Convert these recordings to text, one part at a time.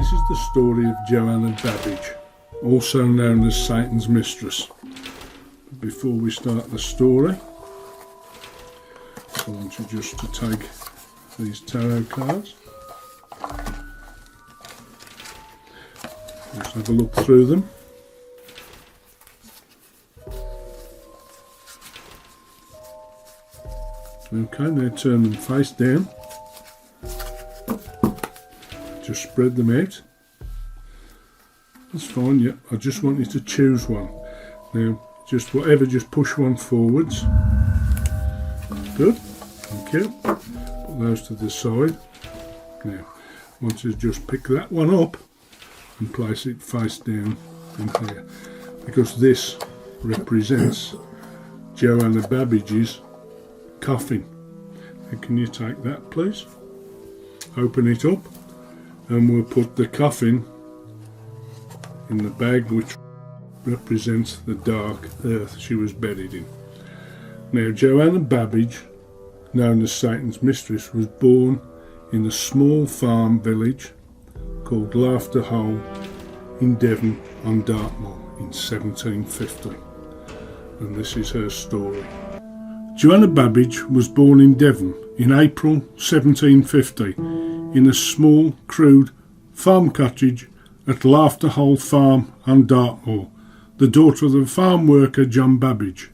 This is the story of Joanna Babbage, also known as Satan's Mistress. But before we start the story, I want you just to take these tarot cards. Just have a look through them. Okay, now turn them face down. Just spread them out. That's fine, yeah. I just want you to choose one. Now, just push one forwards. Good, thank you. Put those to the side. Now, I want you to just pick that one up and place it face down in here. Because this represents Joanna Babbage's coffin. And can you take that, please? Open it up. And we'll put the coffin in the bag which represents the dark earth she was buried in. Now, Joanna Babbage, known as Satan's Mistress, was born in a small farm village called Laughter Hole in Devon on Dartmoor in 1750. And this is her story. Joanna Babbage was born in Devon in April 1750 in a small, crude farm cottage at Laughter Hole Farm on Dartmoor, the daughter of the farm worker John Babbage.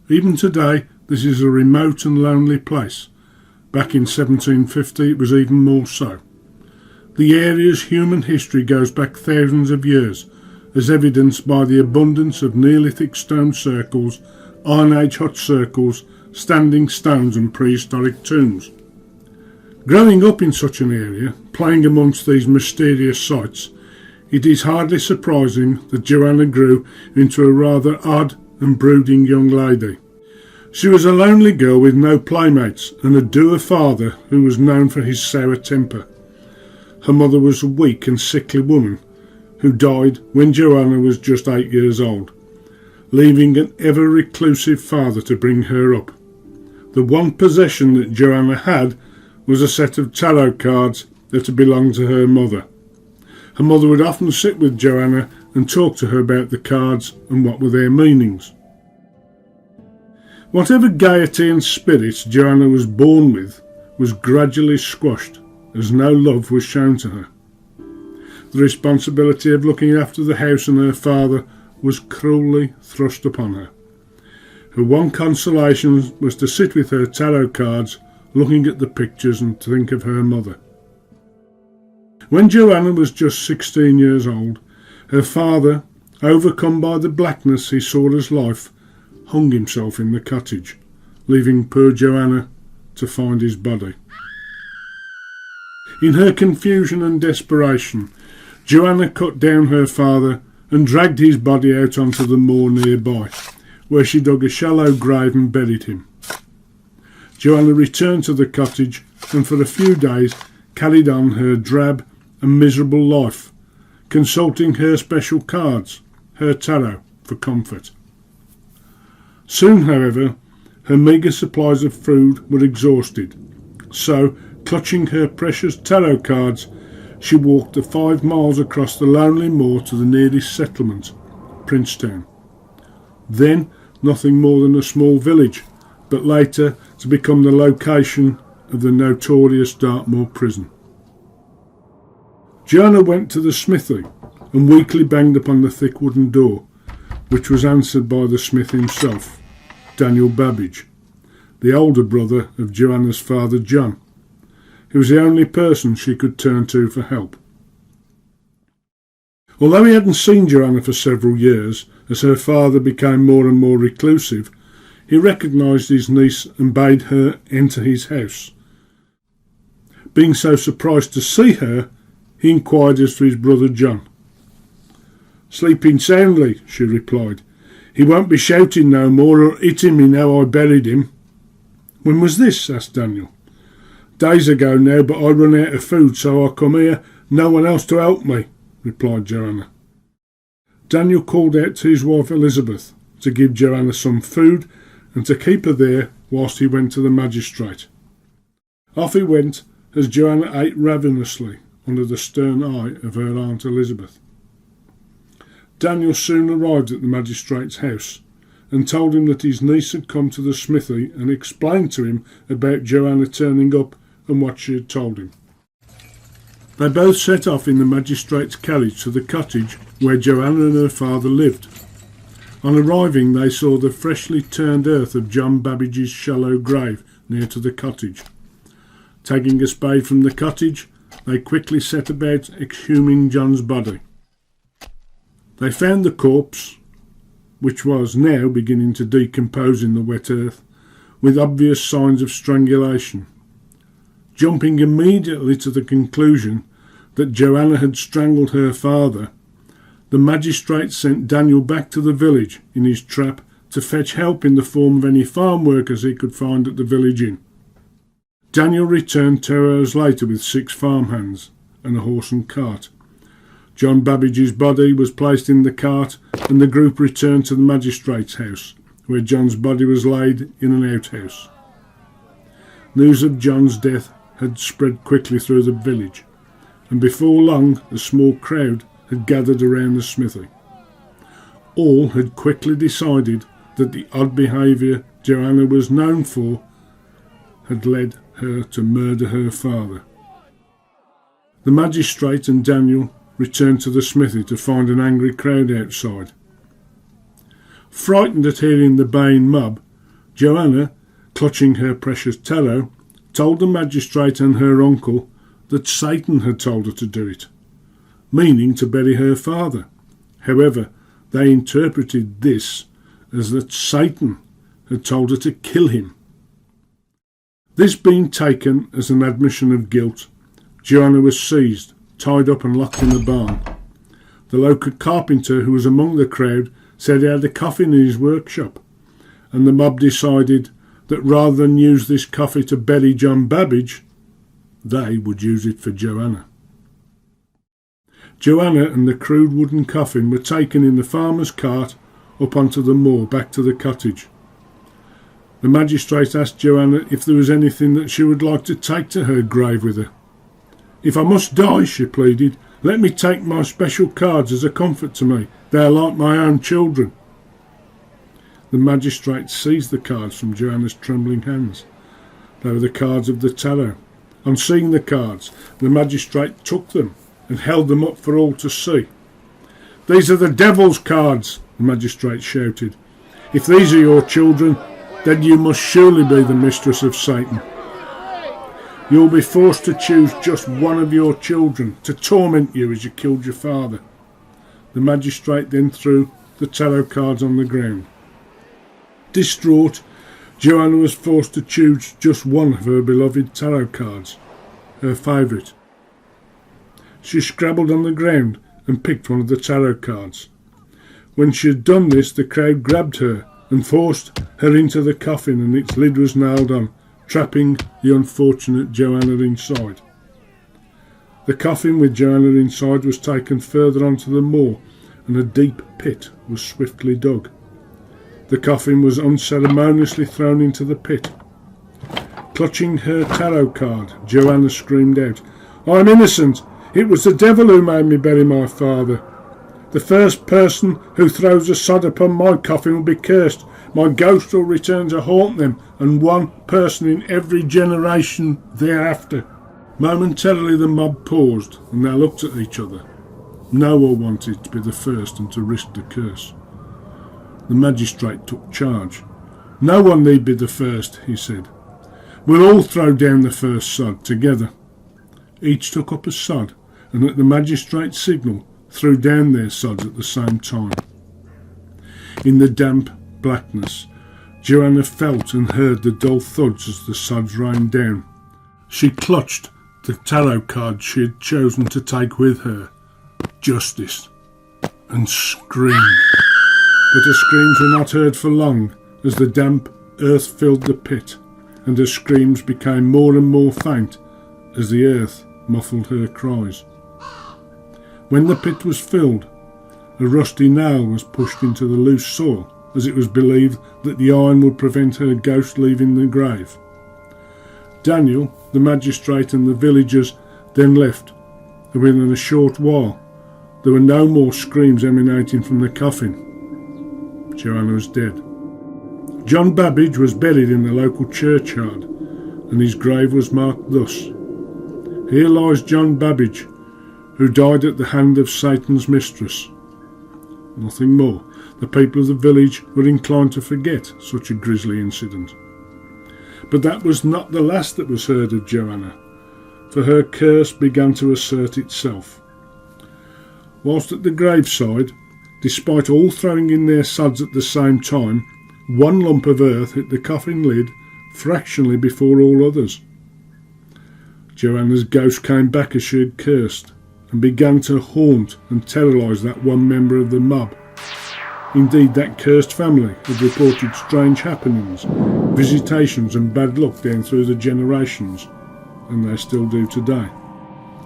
Even today, this is a remote and lonely place. Back in 1750, it was even more so. The area's human history goes back thousands of years, as evidenced by the abundance of Neolithic stone circles, Iron Age hut circles, standing stones and prehistoric tombs. Growing up in such an area, playing amongst these mysterious sights, it is hardly surprising that Joanna grew into a rather odd and brooding young lady. She was a lonely girl with no playmates and a dour father who was known for his sour temper. Her mother was a weak and sickly woman who died when Joanna was just 8 years old, leaving an ever reclusive father to bring her up. The one possession that Joanna had was a set of tarot cards that had belonged to her mother. Her mother would often sit with Joanna and talk to her about the cards and what were their meanings. Whatever gaiety and spirits Joanna was born with was gradually squashed as no love was shown to her. The responsibility of looking after the house and her father was cruelly thrust upon her. Her one consolation was to sit with her tarot cards, looking at the pictures and think of her mother. When Joanna was just 16 years old, her father, overcome by the blackness he saw as life, hung himself in the cottage, leaving poor Joanna to find his body. In her confusion and desperation, Joanna cut down her father and dragged his body out onto the moor nearby, where she dug a shallow grave and buried him. Joanna returned to the cottage and for a few days carried on her drab and miserable life, consulting her special cards, her tarot, for comfort. Soon, however, her meagre supplies of food were exhausted, so, clutching her precious tarot cards, she walked the 5 miles across the lonely moor to the nearest settlement, Princetown. Then nothing more than a small village, but later to become the location of the notorious Dartmoor prison. Joanna went to the smithy and weakly banged upon the thick wooden door, which was answered by the smith himself, Daniel Babbage, the older brother of Joanna's father John. He was the only person she could turn to for help. Although he hadn't seen Joanna for several years, as her father became more and more reclusive, he recognised his niece and bade her enter his house. Being so surprised to see her, he inquired as to his brother John. "Sleeping soundly," she replied. "He won't be shouting no more or hitting me now I buried him." "When was this?" asked Daniel. "Days ago now, but I run out of food, so I come here, no one else to help me," replied Joanna. Daniel called out to his wife Elizabeth to give Joanna some food and to keep her there whilst he went to the magistrate. Off he went as Joanna ate ravenously, under the stern eye of her Aunt Elizabeth. Daniel soon arrived at the magistrate's house and told him that his niece had come to the smithy and explained to him about Joanna turning up and what she had told him. They both set off in the magistrate's carriage to the cottage where Joanna and her father lived. On arriving, they saw the freshly turned earth of John Babbage's shallow grave near to the cottage. Taking a spade from the cottage, they quickly set about exhuming John's body. They found the corpse, which was now beginning to decompose in the wet earth, with obvious signs of strangulation. Jumping immediately to the conclusion that Joanna had strangled her father, the magistrate sent Daniel back to the village in his trap to fetch help in the form of any farm workers he could find at the village inn. Daniel returned 2 hours later with 6 farmhands and a horse and cart. John Babbage's body was placed in the cart and the group returned to the magistrate's house, where John's body was laid in an outhouse. News of John's death had spread quickly through the village, and before long a small crowd had gathered around the smithy. All had quickly decided that the odd behaviour Joanna was known for had led her to murder her father. The magistrate and Daniel returned to the smithy to find an angry crowd outside. Frightened at hearing the baying mob, Joanna, clutching her precious tarot, told the magistrate and her uncle that Satan had told her to do it, meaning to bury her father. However, they interpreted this as that Satan had told her to kill him. This being taken as an admission of guilt, Joanna was seized, tied up and locked in the barn. The local carpenter who was among the crowd said he had a coffin in his workshop, and the mob decided that rather than use this coffin to bury John Babbage, they would use it for Joanna. Joanna and the crude wooden coffin were taken in the farmer's cart up onto the moor back to the cottage. The magistrate asked Joanna if there was anything that she would like to take to her grave with her. "If I must die," she pleaded, "let me take my special cards as a comfort to me. They are like my own children." The magistrate seized the cards from Joanna's trembling hands. They were the cards of the tarot. On seeing the cards, the magistrate took them and held them up for all to see. "These are the devil's cards," the magistrate shouted. "If these are your children, then you must surely be the mistress of Satan. You will be forced to choose just one of your children to torment you as you killed your father." The magistrate then threw the tarot cards on the ground. Distraught, Joanna was forced to choose just one of her beloved tarot cards, her favourite. She scrabbled on the ground and picked one of the tarot cards. When she had done this, the crowd grabbed her and forced her into the coffin, and its lid was nailed on, trapping the unfortunate Joanna inside. The coffin with Joanna inside was taken further onto the moor, and a deep pit was swiftly dug. The coffin was unceremoniously thrown into the pit. Clutching her tarot card, Joanna screamed out, "I am innocent! It was the devil who made me bury my father. The first person who throws a sod upon my coffin will be cursed. My ghost will return to haunt them, and one person in every generation thereafter." Momentarily the mob paused, and they looked at each other. No one wanted to be the first and to risk the curse. The magistrate took charge. "No one need be the first," he said. "We'll all throw down the first sod together." Each took up a sod, and at the magistrate's signal threw down their sods at the same time. In the damp blackness, Joanna felt and heard the dull thuds as the sods rained down. She clutched the tarot card she had chosen to take with her, Justice, and screamed. But her screams were not heard for long, as the damp earth filled the pit, and her screams became more and more faint as the earth muffled her cries. When the pit was filled, a rusty nail was pushed into the loose soil, as it was believed that the iron would prevent her ghost leaving the grave. Daniel, the magistrate and the villagers then left, that within a short while there were no more screams emanating from the coffin. Joanna was dead. John Babbage was buried in the local churchyard, and his grave was marked thus: "Here lies John Babbage, who died at the hand of Satan's mistress." Nothing more. The people of the village were inclined to forget such a grisly incident. But that was not the last that was heard of Joanna, for her curse began to assert itself. Whilst at the graveside, despite all throwing in their sods at the same time, one lump of earth hit the coffin lid fractionally before all others. Joanna's ghost came back as she had cursed, and began to haunt and terrorise that one member of the mob. Indeed, that cursed family had reported strange happenings, visitations and bad luck down through the generations, and they still do today.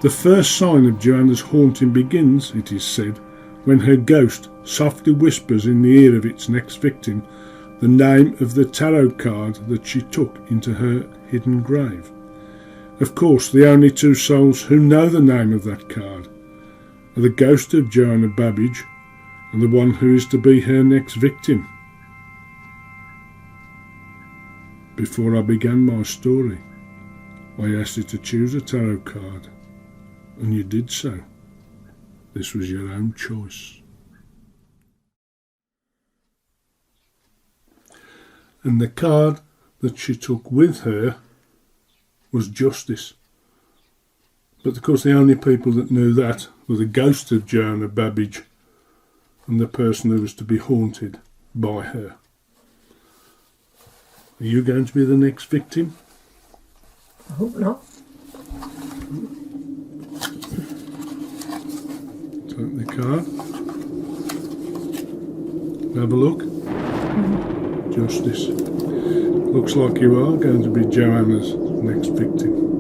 The first sign of Joanna's haunting begins, it is said, when her ghost softly whispers in the ear of its next victim the name of the tarot card that she took into her hidden grave. Of course, the only two souls who know the name of that card are the ghost of Joanna Babbage and the one who is to be her next victim. Before I began my story, I asked you to choose a tarot card, and you did so. This was your own choice. And the card that she took with her was Justice. But of course the only people that knew that were the ghost of Joanna Babbage and the person who was to be haunted by her. Are you going to be the next victim? I hope not. Take the card. Have a look. Justice. Looks like you are going to be Joanna's next victim.